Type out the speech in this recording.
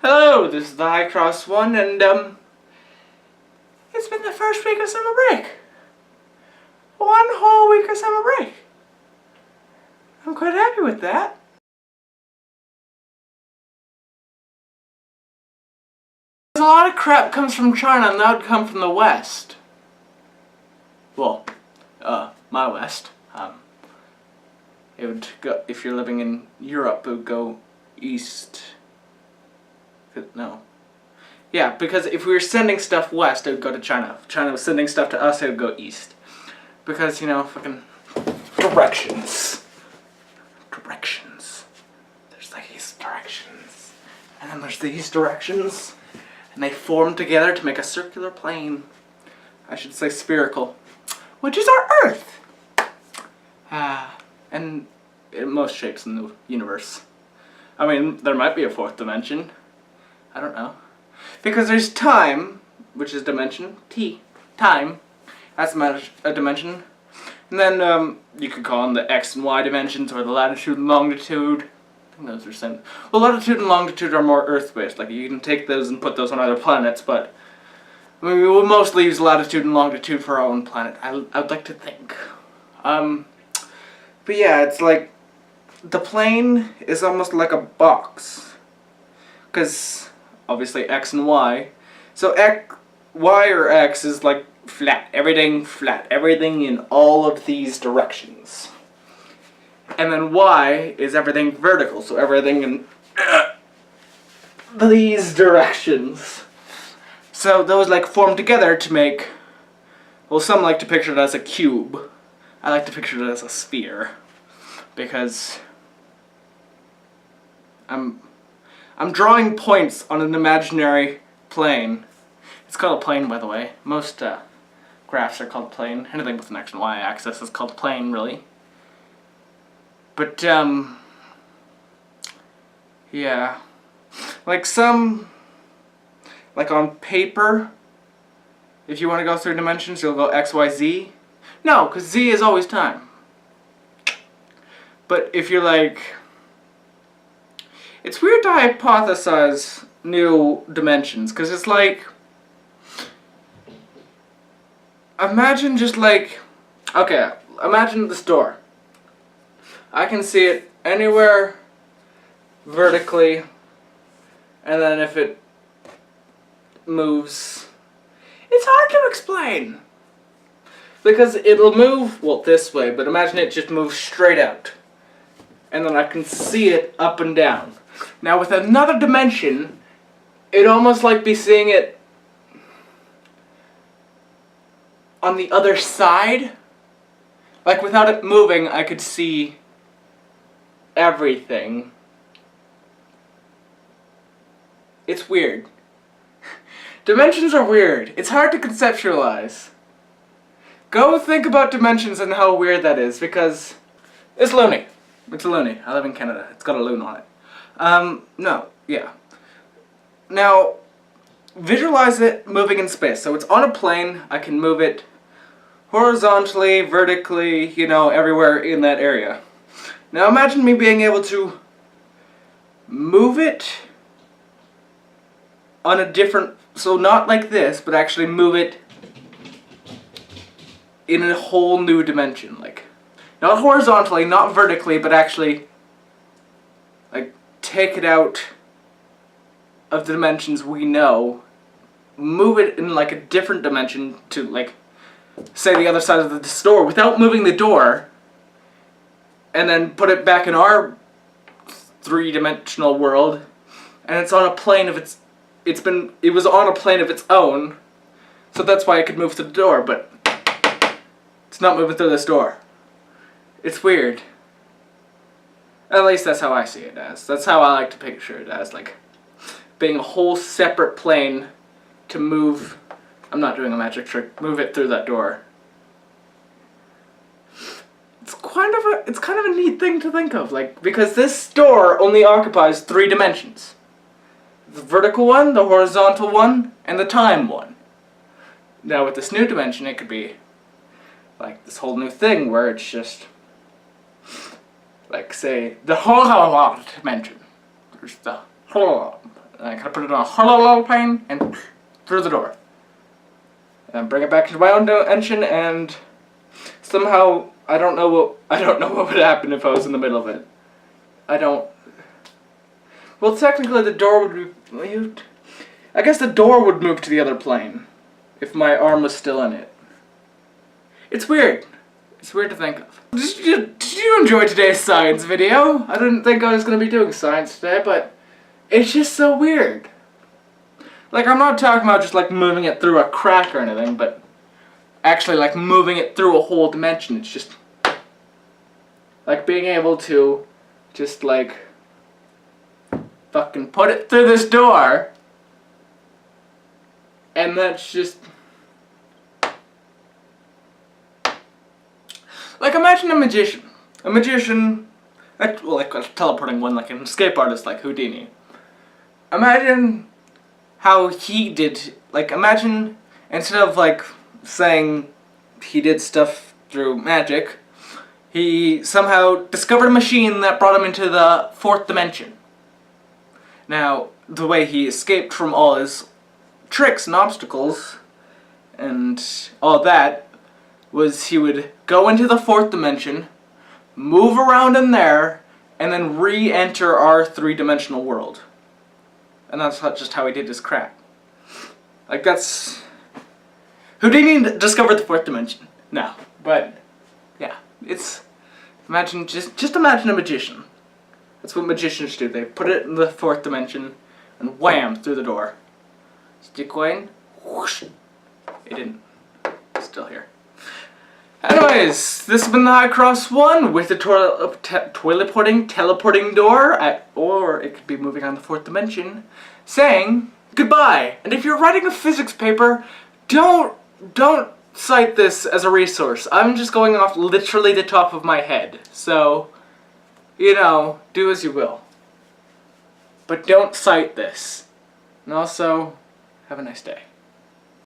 Hello, this is the High Cross One, and it's been the first week of summer break. One whole week of summer break. I'm quite happy with that. A lot of crap comes from China, and that would come from the West. Well, my West. It would go, if you're living in Europe, it would go east. No. Yeah, because if we were sending stuff west, it would go to China. If China was sending stuff to us, it would go east. Because, you know, fucking directions. Directions. There's like these directions. And then there's these directions. And they form together to make a circular plane. I should say spherical. Which is our Earth. And in most shapes in the universe. I mean, there might be a fourth dimension. I don't know. Because there's time, which is dimension, T. Time. That's a dimension. And then you could call them the X and Y dimensions, or the latitude and longitude. I think those are same. Well, latitude and longitude are more Earth-based. Like, you can take those and put those on other planets, but I mean, we will mostly use latitude and longitude for our own planet. I would like to think. But yeah, it's like the plane is almost like a box, because obviously X and Y. So Y or X is like flat, everything in all of these directions. And then Y is everything vertical, so everything in these directions. So those like form together to make, well, some like to picture it as a cube. I like to picture it as a sphere, because I'm drawing points on an imaginary plane. It's called a plane, by the way. Most graphs are called plane. Anything with an X and Y axis is called plane, really. But, yeah. Like like on paper, if you want to go through dimensions, you'll go X, Y, Z. No, because Z is always time. But if you're like... It's weird to hypothesize new dimensions, because it's like... Imagine just like... Okay, imagine this door. I can see it anywhere vertically, and then if it moves... It's hard to explain! Because it'll move, well, this way, but imagine it just moves straight out. And then I can see it up and down. Now with another dimension, it'd almost like be seeing it on the other side. Like without it moving, I could see everything. It's weird. Dimensions are weird. It's hard to conceptualize. Go think about dimensions and how weird that is, because it's loony. It's a loony. I live in Canada. It's got a loon on it. No, yeah. Now, visualize it moving in space. So it's on a plane. I can move it horizontally, vertically, you know, everywhere in that area. Now imagine me being able to move it on a different, so not like this, but actually move it in a whole new dimension, like, not horizontally, not vertically, but actually, like, take it out of the dimensions we know, move it in, like, a different dimension to, like, say the other side of the door without moving the door, and then put it back in our three-dimensional world, and it's on a plane of it was on a plane of its own, so that's why it could move through the door, but it's not moving through this door. It's weird. At least that's how I see it as. That's how I like to picture it as, like, being a whole separate plane to move, I'm not doing a magic trick, move it through that door. It's kind of a neat thing to think of, like, because this door only occupies 3 dimensions. The vertical one, the horizontal one, and the time one. Now with this new dimension, it could be like this whole new thing where it's just like, say, the whole dimension. There's the whole And I kind of put it on a hollow plane and through the door. And bring it back into my own dimension, and somehow I don't know what would happen if I was in the middle of it. Well, technically the door would be... I guess the door would move to the other plane if my arm was still in it. It's weird. It's weird to think of. Did you enjoy today's science video? I didn't think I was going to be doing science today, but it's just so weird. Like, I'm not talking about just like moving it through a crack or anything, but actually like moving it through a whole dimension. It's just like being able to just like fucking put it through this door, and that's just like, imagine a magician. A magician, like a teleporting one, like an escape artist like Houdini. Imagine how he did, like, imagine instead of like saying he did stuff through magic, he somehow discovered a machine that brought him into the 4th dimension. Now, the way he escaped from all his tricks and obstacles and all that was he would go into the 4th dimension, move around in there, and then re-enter our 3-dimensional world. And that's not just how he did his crap. Like, that's... Houdini discovered the 4th dimension. No, but yeah, it's... Imagine, just imagine a magician. That's what magicians do. They put it in the 4th dimension and wham, through the door. Stick in, whoosh. It didn't. It's still here. Anyways, this has been the High Cross 1 with the teleporting door, or it could be moving on the 4th dimension, saying goodbye. And if you're writing a physics paper, don't cite this as a resource. I'm just going off literally the top of my head. So, you know, do as you will. But don't cite this. And also, have a nice day.